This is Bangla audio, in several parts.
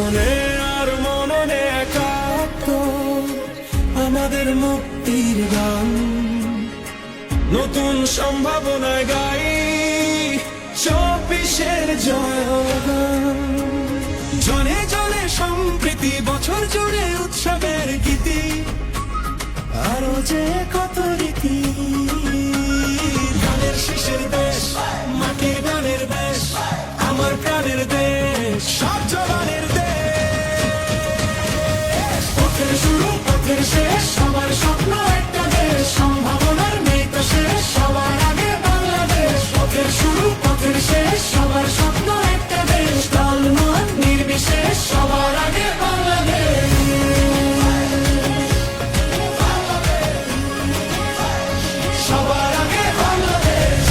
মননে আর মননে একাত্তর আমাদের মুক্তির গান। নতুন সম্ভাবনায় গাই 24-এর জয়গান। জনে জনে সম্প্রীতি, বছর জুড়ে উৎসবের গীতি, আরো যে কত রীতি। ধানের শীষের দেশ, মাটির গানের দেশ, আমার প্রাণের দেশ, সব জবানের দেশ। পথের শুরু পথের শেষ, সবার স্বপ্ন একটা দেশ, সম্ভাবনার নেই তো শেষ, সবার আগে বাংলাদেশ। পথের শুরু পথের শেষ, সবার স্বপ্ন একটা দেশ, দল মত নির্বিশেষ, সবার আগে বাংলাদেশ। সবার আগে বাংলাদেশ।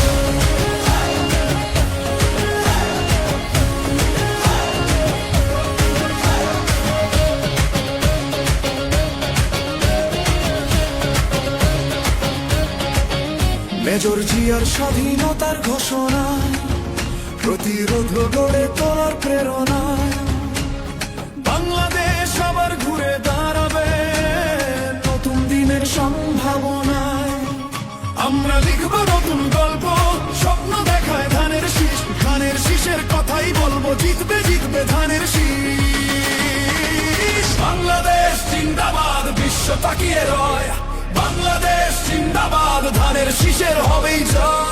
মেজর জিয়ার স্বাধীনতার ঘোষণায়, প্রতিরোধ গড়ে তোলার প্রেরণায়, বাংলাদেশ আবার ঘুরে দাঁড়াবে নতুন দিনের সম্ভাবনায়। আমরা লিখব নতুন গল্প, স্বপ্ন দেখায় ধানের শীষ, ধানের শীষের কথাই বলবো, জিতবে জিতবে ধানের শীষ। বাংলাদেশ জিন্দাবাদ, বিশ্ব তাকিয়ে রয়, বাংলাদেশ জিন্দাবাদ, ধানের শীষের হবেই জয়।